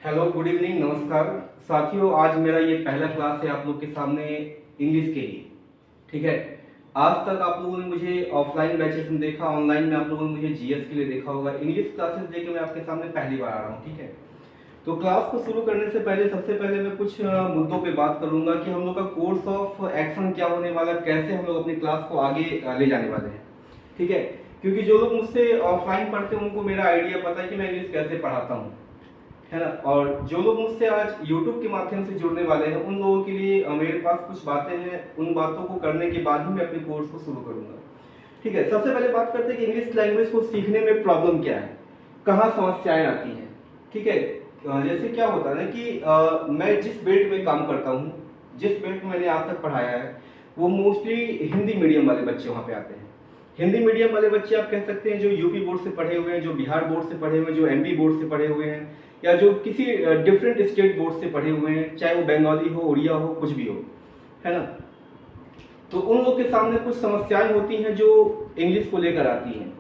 Hello, good evening, नमस्कार साथियों। आज मेरा ये पहला क्लास है आप लोग के सामने इंग्लिश के लिए। ठीक है। आज तक आप लोगों ने मुझे ऑफलाइन बैचेस में देखा, ऑनलाइन में आप लोगों ने मुझे जीएस के लिए देखा होगा। इंग्लिश क्लासेस देके मैं आपके सामने पहली बार आ रहा हूँ। ठीक है। तो क्लास को शुरू करने से पहले सबसे पहले मैं कुछ मुद्दों पे बात करूंगा कि हम लोग का कोर्स ऑफ एक्शन क्या होने वाला है, कैसे हम लोग अपनी क्लास को आगे ले जाने वाले हैं। ठीक है। क्योंकि जो लोग मुझसे ऑफलाइन पढ़ते हैं उनको मेरा आइडिया पता है कि मैं इंग्लिश कैसे पढ़ाता हूँ, है ना। और जो लोग मुझसे आज YouTube के माध्यम से जुड़ने वाले हैं उन लोगों के लिए मेरे पास कुछ बातें हैं। उन बातों को करने के बाद ही मैं अपने कोर्स को शुरू करूंगा। ठीक है। सबसे पहले बात करते हैं कि इंग्लिश लैंग्वेज को सीखने में प्रॉब्लम क्या है, कहाँ समस्याएं आती हैं। ठीक है। जैसे क्या होता है ना कि मैं जिस बेल्ट में काम करता हूँ, जिस बेल्ट में मैंने आज तक पढ़ाया है, वो मोस्टली हिंदी मीडियम वाले बच्चे वहाँ पे आते हैं। हिंदी मीडियम वाले बच्चे आप कह सकते हैं जो यूपी बोर्ड से पढ़े हुए हैं, जो बिहार बोर्ड से पढ़े हुए हैं, जो एमपी बोर्ड से पढ़े हुए हैं, या जो किसी डिफरेंट स्टेट बोर्ड से पढ़े हुए हैं, चाहे वो बंगाली हो, उड़िया हो, कुछ भी हो, है ना। तो उन लोग के सामने कुछ समस्याएं होती हैं जो इंग्लिश को लेकर आती हैं,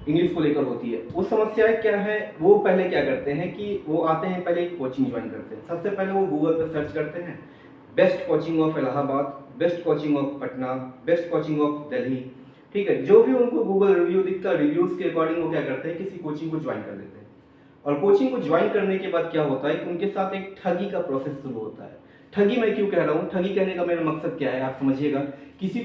इंग्लिश को लेकर होती है। वो समस्याएं क्या है, वो पहले क्या करते हैं कि वो आते हैं, पहले एक कोचिंग ज्वाइन करते हैं। सबसे पहले वो गूगल पर सर्च करते हैं, best coaching of Allahabad, best coaching of Patna, best coaching of Delhi. ठीक है। जो भी उनको गूगल रिव्यू दिखता है, रिव्यूज के अकॉर्डिंग वो क्या करते हैं, किसी कोचिंग को ज्वाइन कर लेते हैं। और कोचिंग को ज्वाइन करने के बाद क्या होता है कि उनके साथ एक ठगी का प्रोसेस शुरू होता है। ठगी मैं क्यों कह रहा हूँ, ठगी कहने का मेरा मकसद क्या है आप समझिएगा। किसी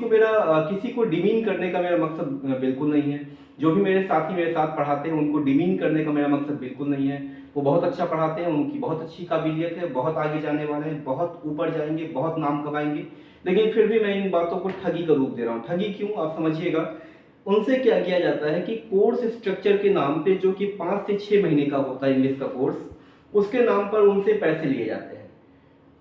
को डिमीन करने का मेरा मकसद बिल्कुल नहीं है। जो भी मेरे साथी मेरे साथ पढ़ाते हैं उनको डिमीन करने का मेरा मकसद बिल्कुल नहीं है। वो बहुत अच्छा पढ़ाते हैं, उनकी बहुत अच्छी काबिलियत है, बहुत आगे जाने वाले हैं, बहुत ऊपर जाएंगे, बहुत नाम कमाएंगे। लेकिन फिर भी मैं इन बातों को ठगी का रूप दे रहा हूँ। ठगी क्यों, आप समझिएगा। उनसे क्या किया जाता है कि कोर्स स्ट्रक्चर के नाम पे, जो कि 5 से 6 महीने का होता है इंग्लिश का कोर्स, उसके नाम पर उनसे पैसे लिए जाते हैं।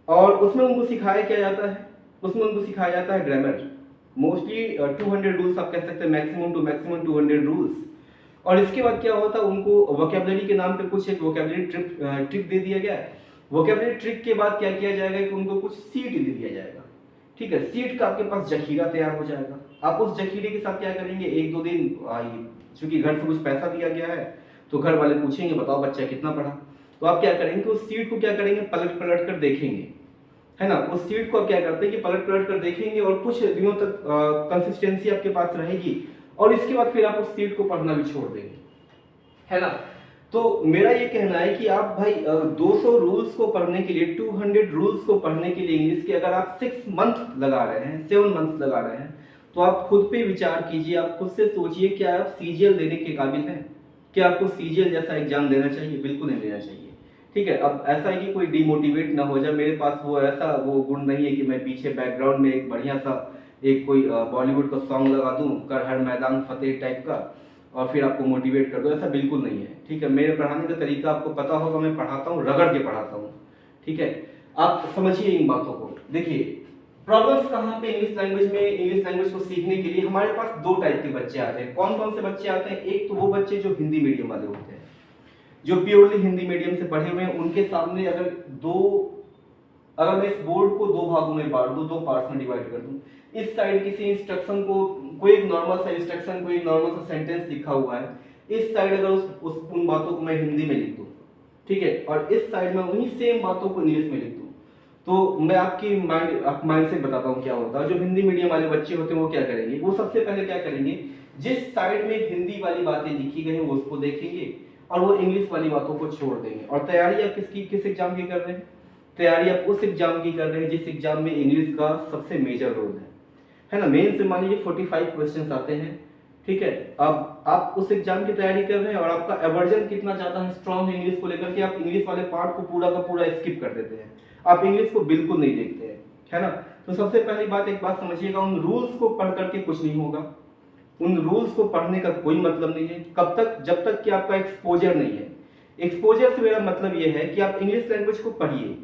और उसमें उनको सिखाया क्या जाता है, उसमें उनको सिखाया जाता है ग्रामर। मोस्टली 200 रूल्स आप कह सकते हैं, मैक्सिमम टू मैक्सिमम 200 रूल्स। और इसके बाद क्या होता है, उनको वोकैबुलरी के नाम पे कुछ एक वोकैबुलरी ट्रिक दे दिया गया है। वोकैबुलरी ट्रिक के बाद क्या किया जाएगा कि उनको कुछ सीट दे दिया जाएगा। ठीक है। सीट का आपके पास जखीरा तैयार हो जाएगा। आप उस जखीरे के साथ क्या करेंगे, एक दो दिन आइए, चूंकि घर से कुछ पैसा दिया गया है तो घर वाले पूछेंगे बताओ बच्चा कितना पढ़ा। तो आप क्या करेंगे, उस सीट को क्या करेंगे, पलट पलट कर देखेंगे, है ना। उस सीट को आप क्या करते हैं कि पलट पलट कर देखेंगे और कुछ दिनों तक कंसिस्टेंसी आपके पास रहेगी। और इसके बाद फिर आप उस सीट को पढ़ना भी छोड़ देंगे, है ना। तो मेरा ये कहना है कि आप भाई 200 रूल्स को पढ़ने के लिए, 200 रूल्स को पढ़ने के लिए इंग्लिश के, अगर आप 6 मंथ लगा रहे हैं, 7 मंथ लगा रहे हैं, तो आप खुद पे विचार कीजिए, आप खुद से सोचिए क्या आप सीजीएल देने के काबिल हैं। क्या आपको सीजीएल जैसा एग्जाम देना चाहिए? बिल्कुल नहीं देना चाहिए। ठीक है। अब ऐसा है कि कोई डिमोटिवेट ना हो जाए, मेरे पास वो गुण नहीं है कि मैं पीछे बैकग्राउंड में एक बढ़िया सा एक कोई बॉलीवुड का सॉन्ग लगा दूं, कर हर मैदान फतेह टाइप का, और फिर आपको मोटिवेट कर दो। ऐसा बिल्कुल नहीं है। ठीक है। मेरे पढ़ाने का तरीका आपको पता होगा, मैं पढ़ाता हूँ, रगड़ के पढ़ाता हूँ। ठीक है। आप समझिए इन बातों को। देखिए प्रॉब्लम्स कहाँ पे इंग्लिश लैंग्वेज में, इंग्लिश लैंग्वेज को सीखने के लिए हमारे पास दो टाइप के बच्चे आते हैं। कौन कौन से बच्चे आते हैं, एक तो वो बच्चे जो हिंदी मीडियम वाले होते हैं, जो प्योरली हिंदी मीडियम से पढ़े हुए हैं। उनके सामने अगर मैं इस बोर्ड को दो भागों में बांट दूं, दो पार्ट्स में डिवाइड कर दूं, इस साइड किसी इंस्ट्रक्शन को, कोई एक नॉर्मल सा इंस्ट्रक्शन, कोई नॉर्मल सा सेंटेंस लिखा हुआ है, इस साइड अगर उन बातों को मैं हिंदी में लिख दूं, ठीक है, और इस साइड में उन्हीं सेम बातों को इंग्लिश में लिख दूं, तो मैं आप माइंड से बताता हूँ क्या होता है। जो हिंदी मीडियम वाले बच्चे होते हैं वो क्या करेंगे, वो सबसे पहले क्या करेंगे, जिस साइड में हिंदी वाली बातें लिखी गई वो उसको देखेंगे और वो इंग्लिश वाली बातों को छोड़ देंगे। और तैयारी आप किस एग्जाम की कर रहे हैं, तैयारी आप उस एग्जाम की कर रहे हैं जिस एग्जाम में इंग्लिश का सबसे मेजर रोल है ना। मेन से मान लीजिए 45 क्वेश्चंस आते हैं। ठीक है। अब आप उस एग्जाम की तैयारी कर रहे हैं और आपका एवर्जन कितना ज्यादा है स्ट्रॉन्ग इंग्लिश को लेकर के, आप इंग्लिश वाले पार्ट को पूरा का पूरा स्किप कर देते हैं, आप इंग्लिश को बिल्कुल नहीं देखते हैं, है ना। तो सबसे पहली बात, एक बात समझिएगा, उन रूल्स को पढ़ करके कुछ नहीं होगा। उन रूल्स को पढ़ने का कोई मतलब नहीं है, कब तक, जब तक कि आपका एक्सपोजर नहीं है। एक्सपोजर से मेरा मतलब यह है कि आप इंग्लिश लैंग्वेज को पढ़िए,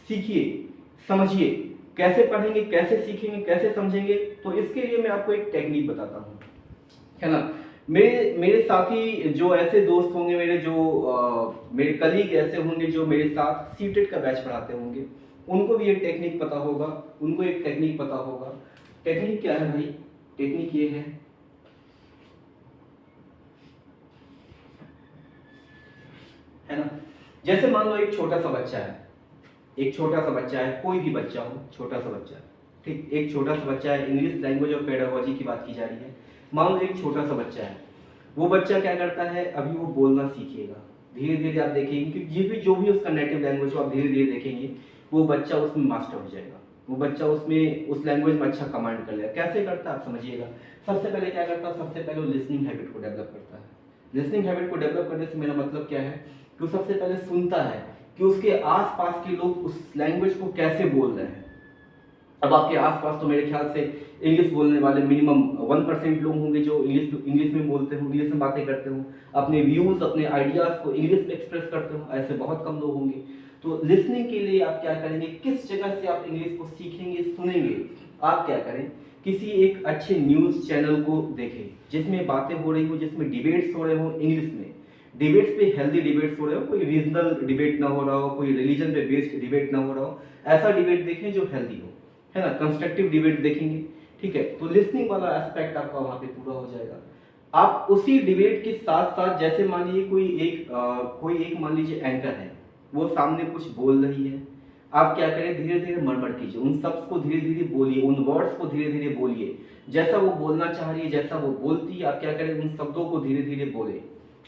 सीखिए, समझिए। कैसे पढ़ेंगे, कैसे सीखेंगे, कैसे समझेंगे, तो इसके लिए मैं आपको एक टेक्निक बताता हूँ, है ना। मेरे मेरे साथी जो ऐसे दोस्त होंगे, मेरे कलीग ऐसे होंगे जो मेरे साथ सीटेट का बैच पढ़ाते होंगे, उनको भी एक टेक्निक पता होगा, उनको एक टेक्निक पता होगा। टेक्निक क्या है भाई, टेक्निक ये है ना। जैसे मान लो एक छोटा सा बच्चा है, एक छोटा सा बच्चा है, कोई भी बच्चा हो, छोटा सा बच्चा, ठीक, एक छोटा सा बच्चा है, इंग्लिश लैंग्वेज और पेडागोजी की बात की जा रही है। मान लो एक छोटा सा बच्चा है, वो बच्चा क्या करता है, अभी वो बोलना सीखेगा, धीरे धीरे आप देखेंगे कि ये भी जो भी उसका नेटिव लैंग्वेज हो, आप धीरे धीरे देखेंगे वो बच्चा उसमें मास्टर हो जाएगा, वो बच्चा उसमें उस लैंग्वेज में अच्छा कमांड कर लेगा। कैसे करता है आप समझिएगा। सबसे पहले क्या करता है, सबसे पहले वो लिसनिंग हैबिट को डेवलप करता है। लिसनिंग हैबिट को डेवलप करने से मेरा मतलब क्या है कि वो सबसे पहले सुनता है कि उसके आसपास के लोग उस लैंग्वेज को कैसे बोल रहे हैं। अब आपके आसपास तो मेरे ख्याल से इंग्लिश बोलने वाले मिनिमम 1% लोग होंगे जो इंग्लिश में बोलते हो, इंग्लिश में बातें करते हो, अपने व्यूज अपने आइडियाज को इंग्लिश में एक्सप्रेस करते हो, ऐसे बहुत कम लोग होंगे। तो लिसनिंग के लिए आप क्या करेंगे, किस जगह से आप इंग्लिश को सीखेंगे, सुनेंगे, आप क्या करें, किसी एक अच्छे न्यूज़ चैनल को देखें जिसमें बातें हो रही हो, जिसमें डिबेट्स हो रहे हो इंग्लिश में, डिबेट्स पे हेल्दी डिबेट्स हो रहे हो, कोई रीजनल डिबेट ना हो रहा हो, कोई रिलीजन पे बेस्ड डिबेट ना हो रहा हो, ऐसा डिबेट देखें जो हेल्दी हो, है ना, कंस्ट्रक्टिव डिबेट देखेंगे, ठीक है। तो लिसनिंग वाला एस्पेक्ट आपका वहाँ पे पूरा हो जाएगा। आप उसी डिबेट के साथ साथ जैसे मान लीजिए कोई एक मान लीजिए एंकर है, वो सामने कुछ बोल रही है, आप क्या करें, धीरे धीरे मर्मर कीजिए, उन शब्द को धीरे धीरे बोलिए, उन वर्ड्स को धीरे धीरे बोलिए, जैसा वो बोलना चाह रही है, जैसा वो बोलती है, आप क्या करें, उन शब्दों को धीरे धीरे बोले,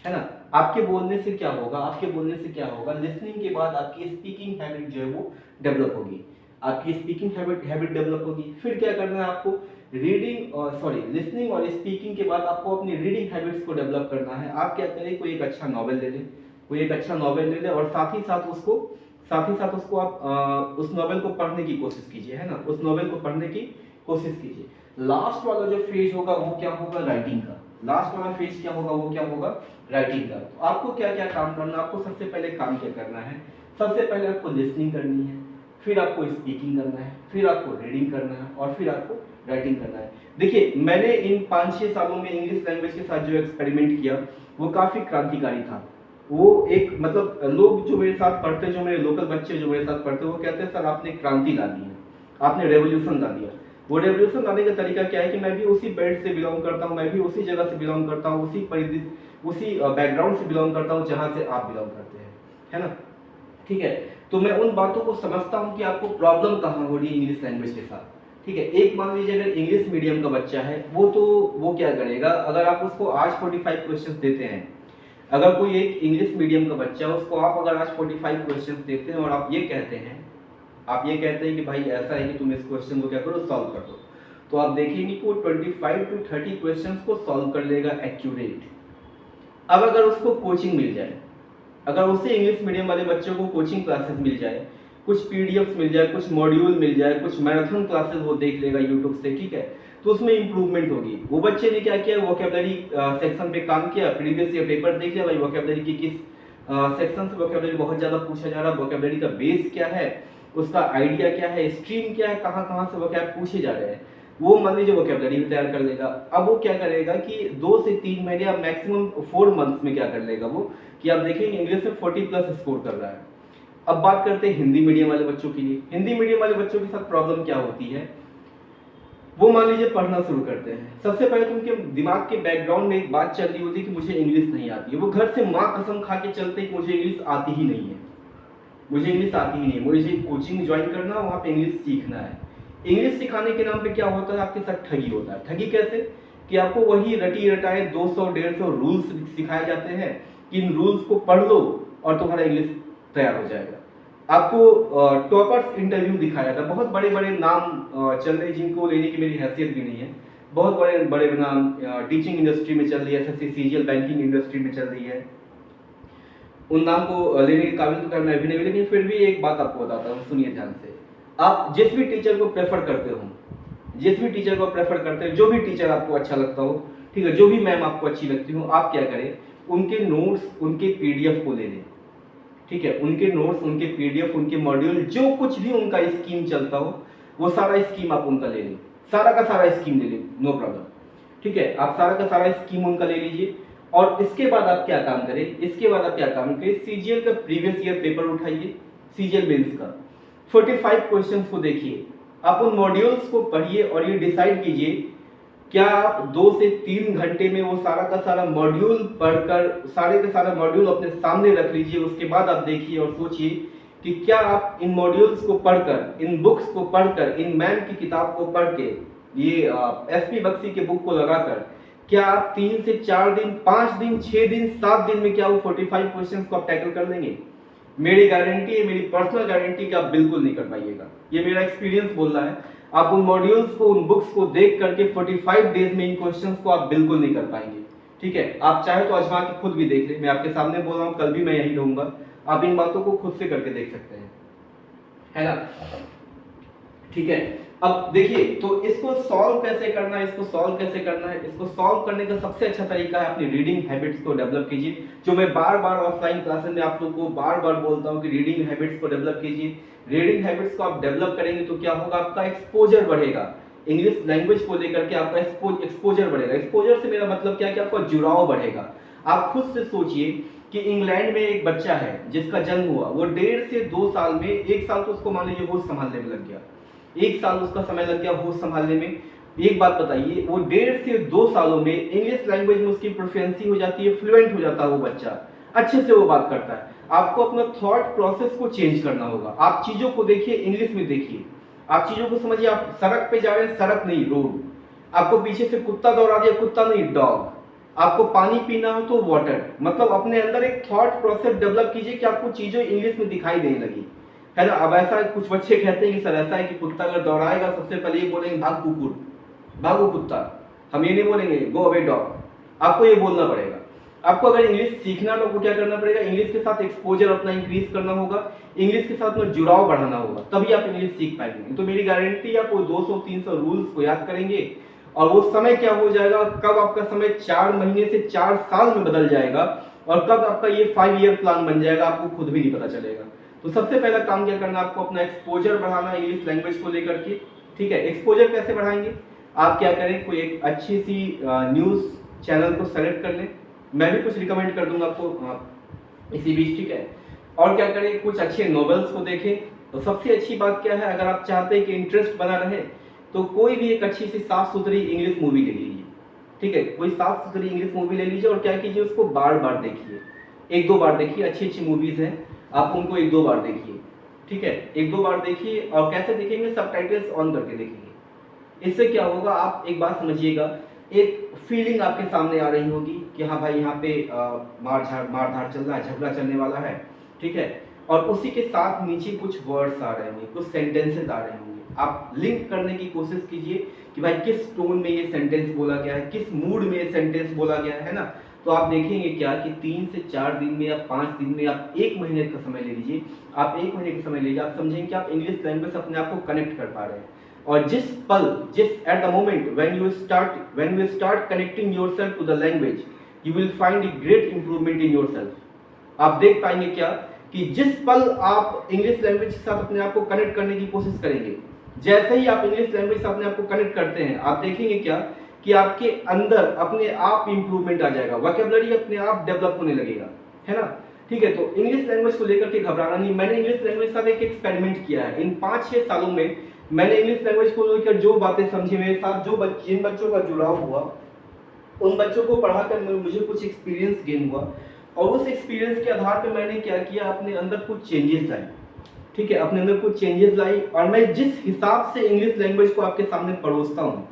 है ना। आपके बोलने से क्या होगा, आपके बोलने से क्या होगा, लिसनिंग के बाद आपकी स्पीकिंग हैबिट जो है वो डेवलप होगी, आपकी स्पीकिंग हैबिट डेवलप होगी। फिर क्या करना है आपको, रीडिंग और लिसनिंग और स्पीकिंग के बाद आपको अपनी रीडिंग हैबिट्स को डेवलप करना है। आप क्या करें, कोई एक अच्छा नॉवेल ले लें, कोई एक अच्छा नॉवेल ले लें और साथ ही साथ उसको आप उस नॉवेल को पढ़ने की कोशिश कीजिए, है ना, उस नॉवेल को पढ़ने की कोशिश कीजिए। लास्ट वाला जो फेज होगा वो क्या होगा, राइटिंग का। लास्ट वाला फेज क्या होगा, वो क्या होगा, राइटिंग का। तो आपको क्या क्या काम करना, आपको सबसे पहले काम क्या करना है, सबसे पहले आपको लिसनिंग करनी है, फिर आपको स्पीकिंग करना है, फिर आपको रीडिंग करना है और फिर आपको राइटिंग करना है। देखिए, मैंने इन 5-6 सालों में इंग्लिश लैंग्वेज के साथ जो एक्सपेरिमेंट किया वो काफ़ी क्रांतिकारी था। वो एक मतलब लोग जो मेरे साथ पढ़ते, जो मेरे लोकल बच्चे जो मेरे साथ पढ़ते, वो कहते हैं सर आपने क्रांति ला दी है, आपने रेवोल्यूशन ला दिया। वो रेवोल्यूशन लाने का तरीका क्या है कि मैं भी उसी बेल्ट से बिलोंग करता हूँ, मैं भी उसी जगह से बिलोंग करता हूँ, उसी बैकग्राउंड से बिलोंग करता हूँ जहाँ से आप बिलोंग करते हैं, है ना, ठीक है। तो मैं उन बातों को समझता हूँ कि आपको प्रॉब्लम कहाँ हो रही है इंग्लिश लैंग्वेज के साथ, ठीक है। एक मान लीजिए अगर इंग्लिश मीडियम का बच्चा है, वो क्या करेगा, अगर आप उसको आज 45 क्वेश्चंस देते हैं, अगर कोई एक इंग्लिश मीडियम का बच्चा है, उसको आप अगर आज 45 क्वेश्चंस देते हैं और आप ये कहते हैं कि भाई ऐसा है कि तुम इस क्वेश्चन को क्या करो, सॉल्व कर दो, तो आप देखेंगे कि वो 25 to 30 क्वेश्चंस को सॉल्व कर लेगा एक्यूरेट। अब अगर उसको कोचिंग मिल जाए, अगर उसे इंग्लिश मीडियम वाले बच्चों को कोचिंग क्लासेस मिल जाए, कुछ पीडीएफ्स मिल जाए, कुछ मॉड्यूल मिल जाए, कुछ मैराथन क्लासेस वो देख लेगा यूट्यूब से, ठीक है, तो उसमें इंप्रूवमेंट होगी। वो बच्चे ने क्या किया, वोकैबुलरी सेक्शन पे काम किया, प्रीवियस ईयर पेपर देख लिया, भाई वोकैबुलरी की किस सेक्शन से वोकैबुलरी बहुत ज़्यादा पूछा जा रहा है, वोकैबुलरी का बेस क्या है, उसका आइडिया क्या है, स्ट्रीम क्या है, कहाँ कहाँ से वोकैब पूछे जा रहे हैं, वो मान लीजिए वोकैबुलरी भी तैयार कर लेगा। अब वो क्या करेगा कि 2 से 3 महीने या मैक्सिमम 4 मंथ्स में क्या कर लेगा वो, कि आप देखेंगे इंग्लिश में 40+ स्कोर कर रहा है। अब बात करते हैं हिंदी मीडियम वाले बच्चों के लिए। हिंदी मीडियम वाले बच्चों के साथ प्रॉब्लम क्या होती है, वो मान लीजिए पढ़ना शुरू करते हैं, सबसे पहले तो उनके दिमाग के बैकग्राउंड में एक बात चल रही होती है कि मुझे इंग्लिश नहीं आती है। वो घर से माँ कसम खा के चलते हैं कि मुझे इंग्लिश आती ही नहीं है, मुझे इंग्लिश आती ही नहीं है, मुझे कोचिंग ज्वाइन करना है, वहाँ पे इंग्लिश सीखना है। इंग्लिश सिखाने के नाम पे क्या होता है, आपके साथ ठगी होता है। ठगी कैसे, कि आपको वही रटी रटाए 200-150 रूल्स सिखाए जाते हैं कि इन रूल्स को पढ़ लो और तुम्हारा इंग्लिश तैयार हो जाएगा। आपको टॉपर्स इंटरव्यू दिखाया था, बहुत बड़े बड़े नाम चल रहे जिनको लेने की मेरी हैसियत भी नहीं है, बहुत बड़े बड़े नाम टीचिंग इंडस्ट्री में चल रही है, एसएससी सीजीएल बैंकिंग इंडस्ट्री में चल रही है, उन नाम को लेने के काबिल तो मैं भी नहीं, लेकिन फिर भी एक बात आपको बताता हूँ, सुनिए ध्यान से। आप जिस भी टीचर को प्रेफर करते हो, जो भी टीचर आपको अच्छा लगता हो, ठीक है, जो भी मैम आपको अच्छी लगती हो, आप क्या करें, उनके नोट्स, उनके पीडीएफ को ले लें, ठीक है, उनके नोट्स, उनके पीडीएफ, उनके मॉड्यूल, जो कुछ भी उनका स्कीम चलता हो, वो सारा स्कीम आप उनका ले लें, सारा का सारा स्कीम ले लें, नो प्रॉब्लम, ठीक है, आप सारा का सारा स्कीम उनका ले लीजिए। और इसके बाद आप क्या काम करें, सीजीएल का प्रीवियस ईयर पेपर उठाइए, सीजीएल मेंस का 45 क्वेश्चंस को देखिए, आप उन मॉड्यूल्स को पढ़िए और ये डिसाइड कीजिए क्या आप 2 से 3 घंटे में वो सारा का सारा मॉड्यूल पढ़कर सारे का सारा मॉड्यूल अपने सामने रख लीजिए, उसके बाद आप देखिए और सोचिए कि क्या आप इन मॉड्यूल्स को पढ़कर, इन बुक्स को पढ़कर, इन मैम की किताब को पढ़ के, ये एसपी बख्शी के बुक को लगाकर, क्या आप 3 से 4 दिन, 5 दिन, 6 दिन, 7 दिन में क्या वो 45 क्वेश्चंस को आप टैकल कर लेंगे? मेरी गारंटी है, मेरी पर्सनल गारंटी कि आप बिल्कुल नहीं कर पाइएगा। ये मेरा एक्सपीरियंस बोल रहा है। आप उन मॉड्यूल्स को, उन बुक्स को देख करके 45 डेज में इन क्वेश्चंस को आप बिल्कुल नहीं कर पाएंगे। ठीक है, आप चाहे तो आजमा के खुद भी देख लें, मैं आपके सामने बोल रहा हूँ, कल भी मैं यही रहूंगा, आप इन बातों को खुद से करके देख सकते हैं, है ना? ठीक है, अब देखिए, तो इसको सॉल्व कैसे करना है, इसको सॉल्व कैसे करना है? इसको सॉल्व करने का सबसे अच्छा तरीका है अपनी रीडिंग हैबिट्स को डेवलप कीजिए, जो मैं बार बार ऑफलाइन क्लासेस में आप लोगों को बार बार बोलता हूँ कि रीडिंग हैबिट्स को डेवलप कीजिए। रीडिंग हैबिट्स को आप डेवलप करेंगे तो क्या होगा, आपका एक्सपोजर बढ़ेगा, इंग्लिश लैंग्वेज को लेकर के आपका एक्सपोजर बढ़ेगा। एक्सपोजर से मेरा मतलब क्या है कि आपका जुड़ाव बढ़ेगा। आप खुद से सोचिए कि इंग्लैंड में एक बच्चा है जिसका जन्म हुआ, वो 1.5 से 2 साल में, 1 साल तो उसको मान लीजिए होश संभालने में लग गया, 1 साल उसका समय लग गया होश संभालने में। एक बात बताइए, वो 1.5 से 2 सालों में इंग्लिश लैंग्वेज में उसकी प्रोफिशिएंसी हो जाती है, फ्लुएंट हो जाता है, वो बच्चा अच्छे से वो बात करता है। आपको अपना थॉट प्रोसेस को चेंज करना होगा। आप चीजों को देखिए, इंग्लिश में देखिए, आप चीजों को समझिए। आप सड़क पे जा रहे हैं, सड़क नहीं रोड। आपको पीछे से कुत्ता दौड़ा दिया, कुत्ता नहीं डॉग। आपको पानी पीना हो तो वाटर। मतलब अपने अंदर एक थॉट प्रोसेस डेवलप कीजिए कि आपको चीजें इंग्लिश में दिखाई देने लगी, है ना? अब ऐसा कुछ बच्चे कहते हैं कि सर ऐसा है कि कुत्ता अगर दौड़ाएगा, सबसे पहले ये बोलेंगे भाग कुकुर, भागो कुत्ता। हम ये नहीं बोलेंगे गो अवे डॉग। आपको ये बोलना पड़ेगा। आपको अगर इंग्लिश सीखना तो आपको क्या करना पड़ेगा, इंग्लिश के साथ एक्सपोजर अपना इंक्रीज करना होगा, इंग्लिश के साथ में जुड़ाव बढ़ाना होगा, तभी आप इंग्लिश सीख पाएंगे। तो मेरी गारंटी है, आप वो 200-300 रूल्स को याद करेंगे और वो समय क्या हो जाएगा, कब आपका समय 4 महीने से 4 साल में बदल जाएगा और कब आपका ये 5 ईयर प्लान बन जाएगा, आपको खुद भी नहीं पता चलेगा। तो सबसे पहला काम क्या करना, आपको अपना एक्सपोजर बढ़ाना है इंग्लिश लैंग्वेज को लेकर के। ठीक है, एक्सपोजर कैसे बढ़ाएंगे? आप क्या करें, कोई एक अच्छी सी न्यूज़ चैनल को सेलेक्ट कर लें। मैं भी कुछ रिकमेंड कर दूंगा आपको इसी बीच, ठीक है? और क्या करें, कुछ अच्छे नॉवेल्स को देखें। तो सबसे अच्छी बात क्या है, अगर आप चाहते हैं कि इंटरेस्ट बना रहे तो कोई भी एक अच्छी सी साफ सुथरी इंग्लिश मूवी ले लीजिए। ठीक है, कोई साफ सुथरी इंग्लिश मूवी ले लीजिए और क्या कीजिए, उसको बार बार देखिए, 1-2 बार देखिए। अच्छी अच्छी मूवीज हैं, आप उनको 1-2 बार देखिए। ठीक है, 1-2 बार देखिए। और कैसे देखेंगे, सबटाइटल्स ऑन करके देखेंगे। इससे क्या होगा, आप एक बात समझिएगा, एक फीलिंग आपके सामने आ रही होगी कि हाँ भाई यहाँ पे मारधाड़ चल रहा है, झगड़ा चलने वाला है। ठीक है, और उसी के साथ नीचे कुछ वर्ड्स आ रहे होंगे, कुछ सेंटेंसेस आ रहे होंगे। आप लिंक करने की कोशिश कीजिए कि भाई किस टोन में ये सेंटेंस बोला गया है, किस मूड में ये सेंटेंस बोला गया है ना? तो आप देखेंगे क्या कि 3 से 4 दिन में या 5 दिन में, आप 1 महीने का समय ले लीजिए, आप 1 महीने का समय लीजिए, आप समझेंगे कि आप इंग्लिश लैंग्वेज से अपने आप को कनेक्ट कर पा रहे हैं। और जिस at the moment when you start connecting yourself to the language, you will find a great improvement in yourself. आप देख पाएंगे क्या कि जिस पल आप इंग्लिश लैंग्वेज के साथ अपने आप को कनेक्ट करने की कोशिश करेंगे, जैसे ही आप इंग्लिश लैंग्वेज से अपने आप को कनेक्ट करते हैं, आप देखेंगे क्या कि आपके अंदर अपने आप इंप्रूवमेंट आ जाएगा, वोकैबुलरी अपने आप डेवलप होने लगेगा, है ना? ठीक है, तो इंग्लिश लैंग्वेज को लेकर के घबराना नहीं। मैंने इंग्लिश लैंग्वेज के साथ एक एक्सपेरिमेंट किया है। इन 5-6 सालों में मैंने इंग्लिश लैंग्वेज को लेकर जो बातें समझी, मेरे साथ जिन बच्चों का जुड़ाव हुआ, उन बच्चों को पढ़ाकर मुझे कुछ एक्सपीरियंस गेन हुआ और उस एक्सपीरियंस के आधार पर मैंने क्या किया, अपने अंदर कुछ चेंजेस लाए। ठीक है, अपने अंदर कुछ चेंजेस लाई और मैं जिस हिसाब से इंग्लिश लैंग्वेज को आपके सामने परोसता हूँ,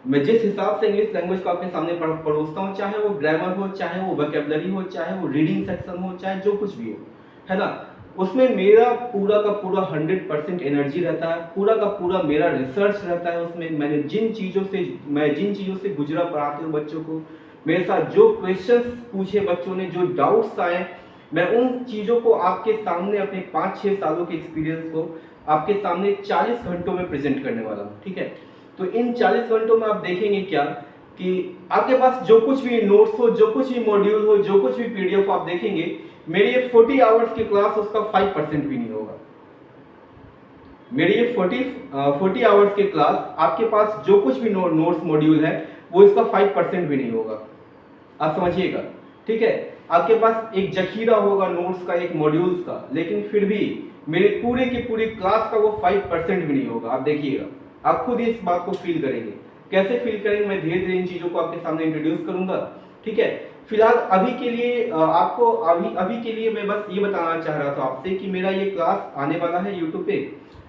मैं जिस हिसाब से इंग्लिश लैंग्वेज को आपके सामने परोसता हूँ, चाहे वो ग्रामर हो, चाहे वो वोकैबुलरी हो, चाहे वो रीडिंग सेक्शन हो, चाहे जो कुछ भी हो, है ना, उसमें मेरा पूरा का पूरा 100% एनर्जी रहता है, पूरा का पूरा मेरा रिसर्च रहता है। उसमें मैं जिन चीज़ों से गुजरा पढ़ाते हूँ बच्चों को, मेरे साथ जो क्वेश्चंस पूछे बच्चों ने, जो डाउट्स आए, मैं उन चीज़ों को आपके सामने अपने 5-6 सालों के एक्सपीरियंस को आपके सामने 40 घंटों में प्रेजेंट करने वाला हूँ। ठीक है, तो इन 40 घंटों में आप देखेंगे क्या कि आपके पास जो कुछ भी नोट्स हो, जो कुछ भी मॉड्यूल हो, जो कुछ भी पीडीएफ हो, आप देखेंगे मेरी ये 40 आवर्स की क्लास उसका 5% भी नहीं होगा। मेरी ये 40 आवर्स की क्लास, आपके पास जो कुछ भी नोट्स मॉड्यूल है वो इसका 5% भी नहीं होगा। आप समझिएगा, ठीक है? आपके पास एक जखीरा होगा नोट्स का, एक मॉड्यूल्स का, लेकिन फिर भी मेरे पूरे की पूरी क्लास का वो 5% भी नहीं होगा। आप देखिएगा, आप खुद इस बात को फील करेंगे कैसे फील करेंगे, मैं धीरे धीरे इन चीज़ों को आपके सामने इंट्रोड्यूस करूंगा। ठीक है, फिलहाल अभी के लिए आपको अभी के लिए मैं बस ये बताना चाह रहा था आपसे कि मेरा ये क्लास आने वाला है यूट्यूब पे,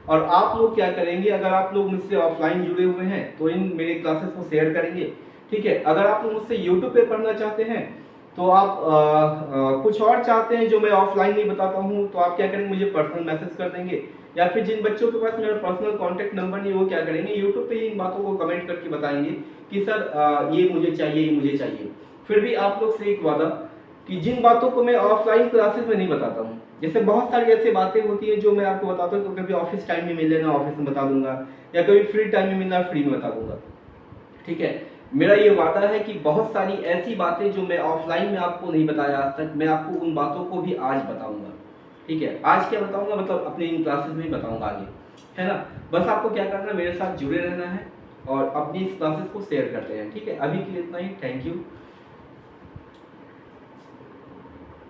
और आप लोग क्या करेंगे, अगर आप लोग मुझसे ऑफलाइन जुड़े हुए हैं तो इन मेरे क्लासेस को शेयर करेंगे। ठीक है, अगर आप लोग मुझसे यूट्यूब पे पढ़ना चाहते हैं तो आप कुछ और चाहते हैं जो मैं ऑफलाइन नहीं बताता हूँ, तो आप क्या करेंगे, मुझे पर्सनल मैसेज कर देंगे, या फिर जिन बच्चों के पास मेरा पर्सनल कांटेक्ट नंबर नहीं, वो क्या करेंगे, यूट्यूब पे इन बातों को कमेंट करके बताएंगे कि सर ये मुझे चाहिए, ये मुझे चाहिए। फिर भी आप लोग से एक वादा कि जिन बातों को मैं ऑफलाइन क्लासेस में नहीं बताता हूँ, जैसे बहुत सारी ऐसी बातें होती है जो मैं आपको बताता हूँ, तो कभी ऑफिस टाइम में मिल लेना, ऑफिस में बता दूंगा, या कभी फ्री टाइम में मिलना, फ्री में बता दूंगा। ठीक है, मेरा ये वादा है कि बहुत सारी ऐसी बातें जो मैं ऑफलाइन में आपको नहीं बताया आज तक, मैं आपको उन बातों को भी आज बताऊंगा। ठीक है, आज क्या बताऊंगा, मतलब अपने इन क्लासेस में बताऊंगा आगे, है ना। बस आपको क्या करना है, मेरे साथ जुड़े रहना है और अपनी इस क्लासेस को शेयर करते हैं। ठीक है, अभी के लिए इतना ही। Thank you.